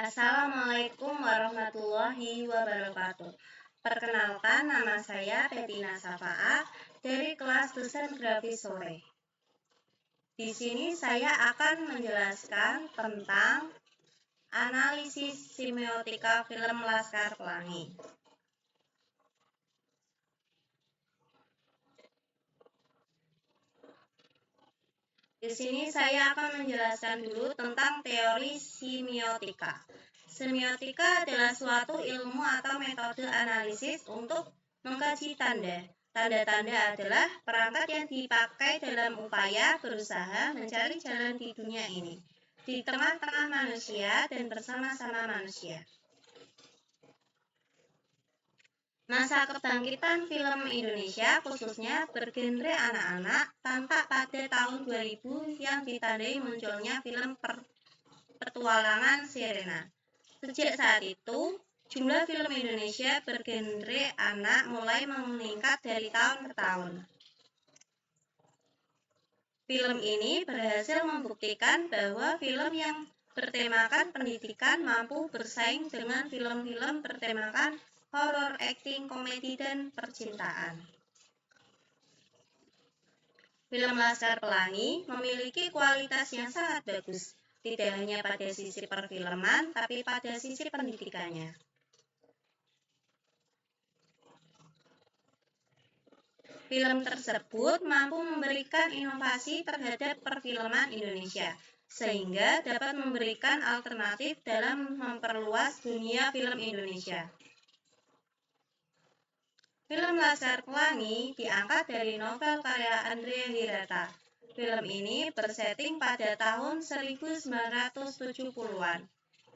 Assalamualaikum warahmatullahi wabarakatuh. Perkenalkan, nama saya Petina Safaah dari kelas dosen grafis sore. Di sini saya akan menjelaskan tentang analisis semiotika film Laskar Pelangi. Di sini saya akan menjelaskan dulu tentang teori semiotika. Semiotika adalah suatu ilmu atau metode analisis untuk mengkaji tanda. Tanda-tanda adalah perangkat yang dipakai dalam upaya berusaha mencari jalan di dunia ini, di tengah-tengah manusia dan bersama-sama manusia. Masa kebangkitan film Indonesia khususnya bergenre anak-anak tampak pada tahun 2000 yang ditandai munculnya film Petualangan Sherina. Sejak saat itu, jumlah film Indonesia bergenre anak mulai meningkat dari tahun ke tahun. Film ini berhasil membuktikan bahwa film yang bertemakan pendidikan mampu bersaing dengan film-film bertemakan horor, acting, komedi, dan percintaan. Film Laskar Pelangi memiliki kualitas yang sangat bagus, tidak hanya pada sisi perfilman, tapi pada sisi pendidikannya. Film tersebut mampu memberikan inovasi terhadap perfilman Indonesia, sehingga dapat memberikan alternatif dalam memperluas dunia film Indonesia. Film Laskar Pelangi diangkat dari novel karya Andrea Hirata. Film ini bersetting pada tahun 1970-an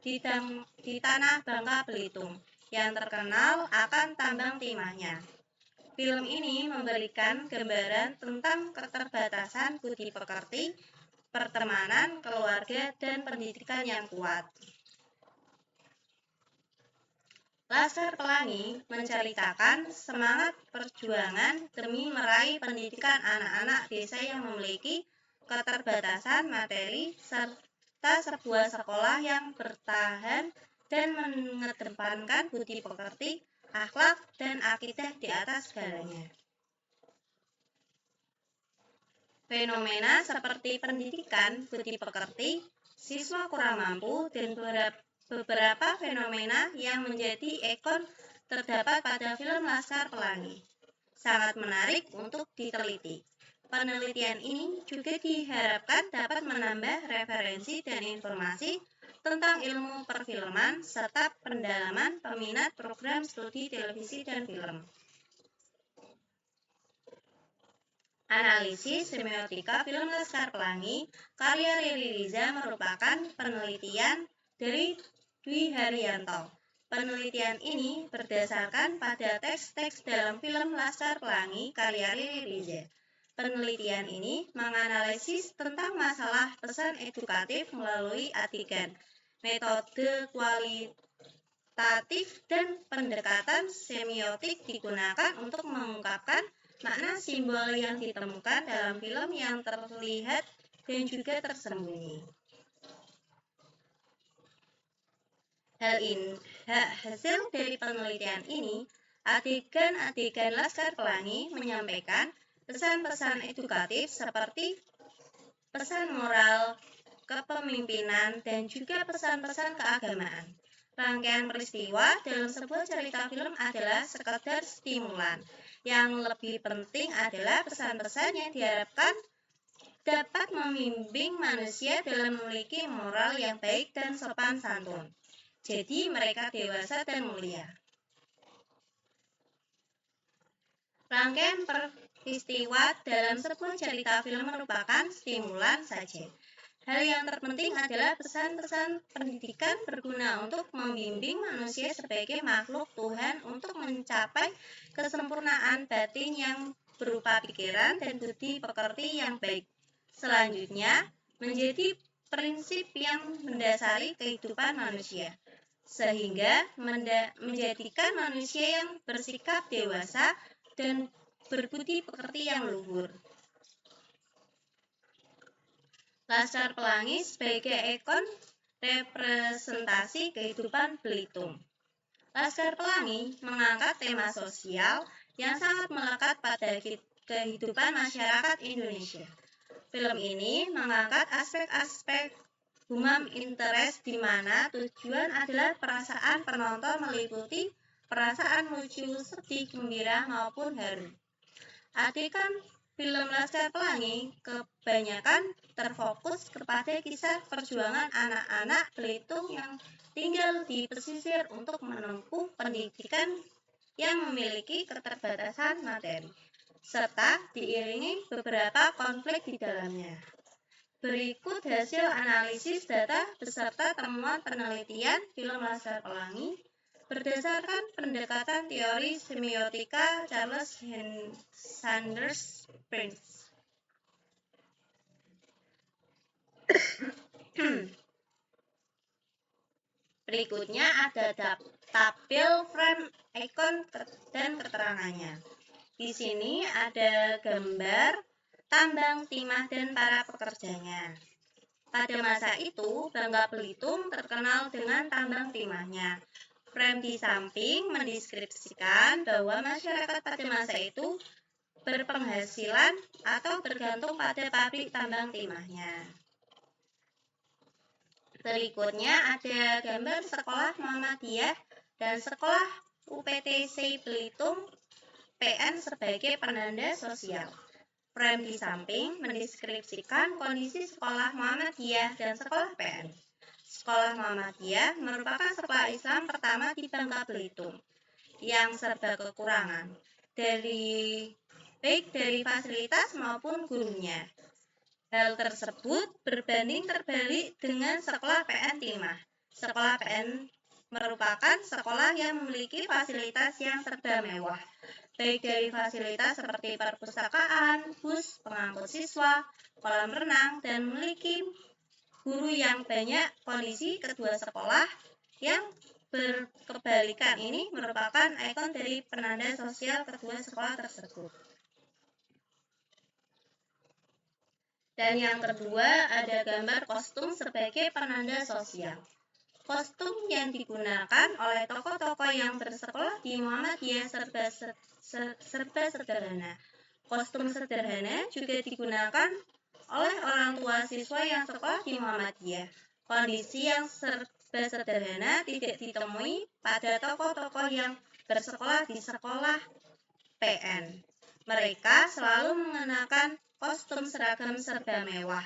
di tanah Bangka Belitung yang terkenal akan tambang timahnya. Film ini memberikan gambaran tentang keterbatasan budi pekerti, pertemanan, keluarga, dan pendidikan yang kuat. Laskar Pelangi menceritakan semangat perjuangan demi meraih pendidikan anak-anak desa yang memiliki keterbatasan materi serta sebuah sekolah yang bertahan dan mengedepankan budi pekerti, akhlak, dan akidah di atas segalanya. Fenomena seperti pendidikan, budi pekerti, siswa kurang mampu, dan beberapa fenomena yang menjadi ikon terdapat pada film Laskar Pelangi. Sangat menarik untuk diteliti. Penelitian ini juga diharapkan dapat menambah referensi dan informasi tentang ilmu perfilman serta pendalaman peminat program studi televisi dan film. Analisis semiotika film Laskar Pelangi karya Riri Riza merupakan penelitian dari Dwi Haryanto. Penelitian ini berdasarkan pada teks-teks dalam film Laskar Pelangi karya Riri Riza. Penelitian ini menganalisis tentang masalah pesan edukatif melalui adegan, metode kualitatif, dan pendekatan semiotik digunakan untuk mengungkapkan makna simbol yang ditemukan dalam film yang terlihat dan juga tersembunyi. Hasil dari penelitian ini, adegan-adegan Laskar Pelangi menyampaikan pesan-pesan edukatif seperti pesan moral, kepemimpinan, dan juga pesan-pesan keagamaan. Rangkaian peristiwa dalam sebuah cerita film adalah sekedar stimulan. Yang lebih penting adalah pesan-pesan yang diharapkan dapat membimbing manusia dalam memiliki moral yang baik dan sopan santun. Jadi mereka dewasa dan mulia. Rangkaian peristiwa dalam sebuah cerita film merupakan stimulan saja. Hal yang terpenting adalah pesan-pesan pendidikan berguna untuk membimbing manusia sebagai makhluk Tuhan untuk mencapai kesempurnaan batin yang berupa pikiran dan budi pekerti yang baik. Selanjutnya, menjadi prinsip yang mendasari kehidupan manusia, sehingga menjadikan manusia yang bersikap dewasa dan berbudi pekerti yang luhur. Laskar Pelangi sebagai ikon representasi kehidupan Belitung. Laskar Pelangi mengangkat tema sosial yang sangat melekat pada kehidupan masyarakat Indonesia. Film ini mengangkat aspek-aspek human interest di mana tujuan adalah perasaan penonton meliputi perasaan lucu, sedih, gembira, maupun haru. Adegan film Laskar Pelangi kebanyakan terfokus kepada kisah perjuangan anak-anak Belitung yang tinggal di pesisir untuk menempuh pendidikan yang memiliki keterbatasan materi, serta diiringi beberapa konflik di dalamnya. Berikut hasil analisis data beserta temuan penelitian film Laskar Pelangi berdasarkan pendekatan teori semiotika Charles Sanders Peirce. Berikutnya ada tabel frame icon dan keterangannya. Di sini ada gambar tambang timah dan para pekerjanya. Pada masa itu, Bangka Belitung terkenal dengan tambang timahnya. Frame di samping mendeskripsikan bahwa masyarakat pada masa itu berpenghasilan atau bergantung pada pabrik tambang timahnya. Berikutnya ada gambar sekolah Muhammadiyah dan sekolah UPTC Belitung PN sebagai penanda sosial. Frame di samping mendeskripsikan kondisi sekolah Muhammadiyah dan sekolah PN. Sekolah Muhammadiyah merupakan sekolah Islam pertama di Bangka Belitung yang serba kekurangan, baik dari fasilitas maupun gurunya. Hal tersebut berbanding terbalik dengan sekolah PN Timah. Sekolah PN merupakan sekolah yang memiliki fasilitas yang serba mewah, baik dari fasilitas seperti perpustakaan, bus pengangkut siswa, kolam renang, dan memiliki guru yang banyak. Kondisi kedua sekolah yang berkebalikan ini merupakan ikon dari penanda sosial kedua sekolah tersebut. Dan yang kedua ada gambar kostum sebagai penanda sosial. Kostum yang digunakan oleh tokoh-tokoh yang bersekolah di Muhammadiyah serba sederhana. Kostum sederhana juga digunakan oleh orang tua siswa yang sekolah di Muhammadiyah. Kondisi yang serba sederhana tidak ditemui pada tokoh-tokoh yang bersekolah di sekolah PN. Mereka selalu mengenakan kostum seragam serba mewah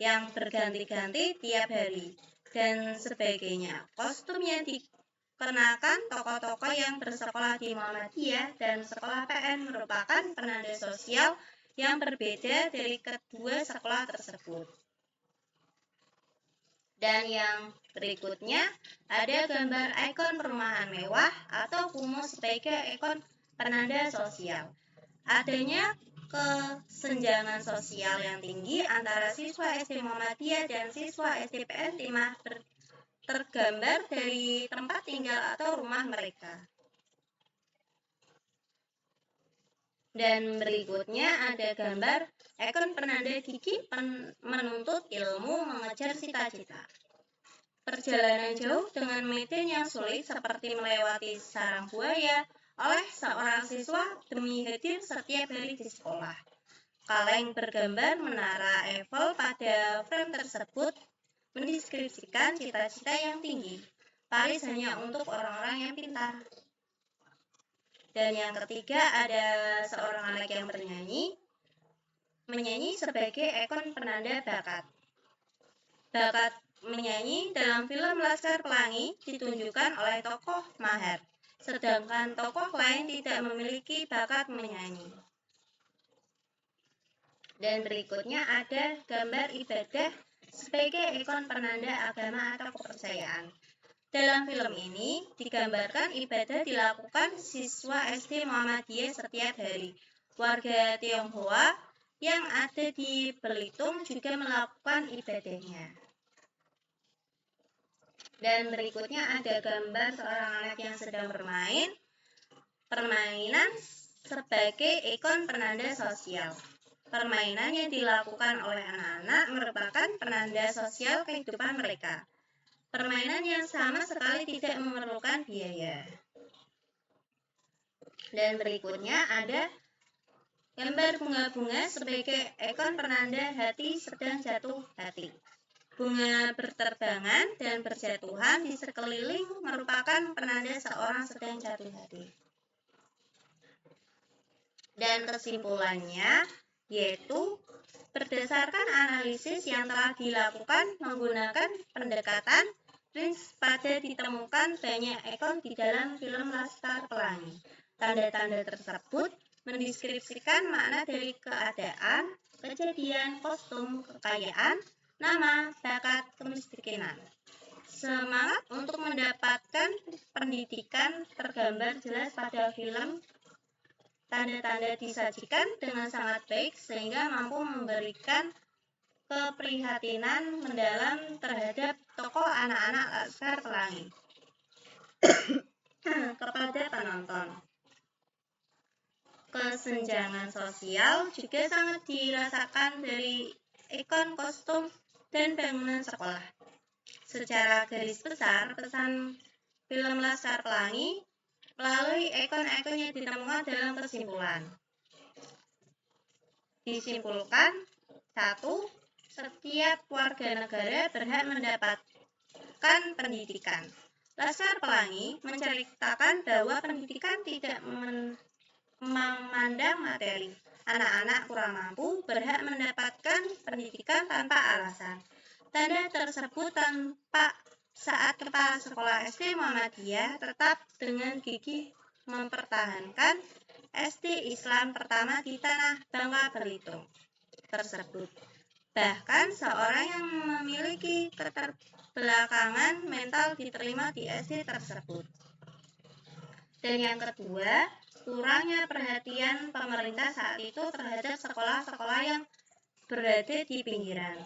yang berganti-ganti tiap hari dan sebagainya. Kostum yang dikenakan tokoh-tokoh yang bersekolah di Muhammadiyah dan sekolah PN merupakan penanda sosial yang berbeda dari kedua sekolah tersebut. Dan yang berikutnya ada gambar ikon perumahan mewah atau kumuh sebagai ikon penanda sosial. Adanya kesenjangan sosial yang tinggi antara siswa SD Muhammadiyah dan siswa SD PN Timah tergambar dari tempat tinggal atau rumah mereka. Dan berikutnya ada gambar ikon penanda gigi menuntut ilmu mengejar cita-cita. Perjalanan jauh dengan medan yang sulit seperti melewati sarang buaya oleh seorang siswa demi hadir setiap hari di sekolah. Kaleng bergambar menara Eiffel pada frame tersebut mendeskripsikan cita-cita yang tinggi. Paris hanya untuk orang-orang yang pintar. Dan yang ketiga ada seorang anak yang menyanyi sebagai ikon penanda bakat. Bakat menyanyi dalam film Laskar Pelangi ditunjukkan oleh tokoh Mahar, sedangkan tokoh lain tidak memiliki bakat menyanyi. Dan berikutnya ada gambar ibadah sebagai ikon penanda agama atau kepercayaan. Dalam film ini digambarkan ibadah dilakukan siswa SD Muhammadiyah setiap hari. Warga Tionghoa yang ada di Belitung juga melakukan ibadahnya. Dan berikutnya ada gambar seorang anak yang sedang bermain permainan sebagai ikon penanda sosial. Permainan yang dilakukan oleh anak-anak merupakan penanda sosial kehidupan mereka. permainan yang sama sekali tidak memerlukan biaya. Dan berikutnya ada gambar bunga-bunga sebagai ikon penanda hati sedang jatuh hati. Bunga berterbangan dan berjatuhan di sekeliling merupakan penanda seorang sedang jatuh hati. Dan kesimpulannya yaitu berdasarkan analisis yang telah dilakukan menggunakan pendekatan Prince pada ditemukan banyak ikon di dalam film Laskar Pelangi. Tanda-tanda tersebut mendeskripsikan makna dari keadaan, kejadian, kostum, kekayaan, nama, bakat, kemiskinan. Semangat untuk mendapatkan pendidikan tergambar jelas pada film. Tanda-tanda disajikan dengan sangat baik sehingga mampu memberikan keprihatinan mendalam terhadap tokoh anak-anak Laskar Pelangi kepada penonton. Kesenjangan sosial juga sangat dirasakan dari ikon, kostum, dan bangunan sekolah. Secara garis besar, pesan film Laskar Pelangi melalui ikon-ikon yang ditemukan dalam kesimpulan. Disimpulkan, 1. Setiap warga negara berhak mendapatkan pendidikan. Laskar Pelangi menceritakan bahwa pendidikan tidak memandang materi. Anak-anak kurang mampu berhak mendapatkan pendidikan tanpa alasan. Tanda tersebut tampak saat Kepala Sekolah SD Muhammadiyah tetap dengan gigih mempertahankan SD Islam pertama di Tanah Bangka Belitung tersebut. Bahkan seorang yang memiliki keterbelakangan mental diterima di SD tersebut. Dan yang kedua, kurangnya perhatian pemerintah saat itu terhadap sekolah-sekolah yang berada di pinggiran.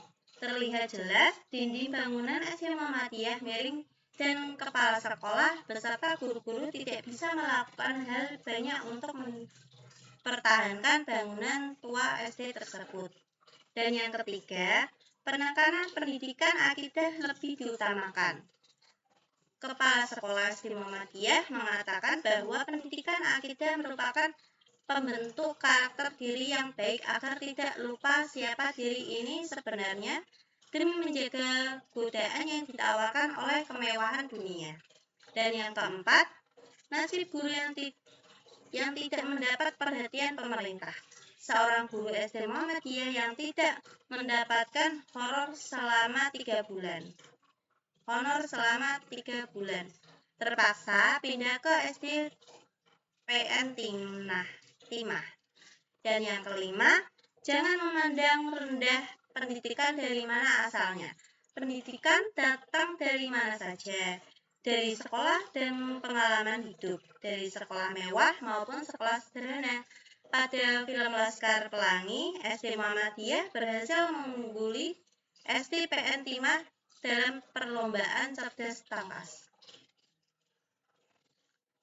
Terlihat jelas dinding bangunan SD Muhammadiyah miring dan kepala sekolah beserta guru-guru tidak bisa melakukan hal banyak untuk mempertahankan bangunan tua SD tersebut. Dan yang ketiga, penekanan pendidikan akidah lebih diutamakan. Kepala Sekolah SD Muhammadiyah mengatakan bahwa pendidikan akidah merupakan pembentuk karakter diri yang baik agar tidak lupa siapa diri ini sebenarnya demi menjaga godaan yang ditawarkan oleh kemewahan dunia. Dan yang keempat, nasib guru yang tidak mendapat perhatian pemerintah. Seorang guru SD Muhammadiyah yang tidak mendapatkan honor selama 3 bulan. Terpaksa pindah ke SD PN Timah. Dan yang kelima, jangan memandang rendah pendidikan dari mana asalnya. Pendidikan datang dari mana saja, dari sekolah dan pengalaman hidup, dari sekolah mewah maupun sekolah sederhana. Pada film Laskar Pelangi, SD Muhammadiyah berhasil mengungguli SD PN Timah dalam perlombaan cerdas tangkas.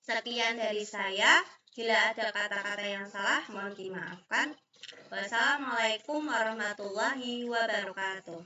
Sekian dari saya. Bila ada kata-kata yang salah, mohon dimaafkan. Wassalamualaikum warahmatullahi wabarakatuh.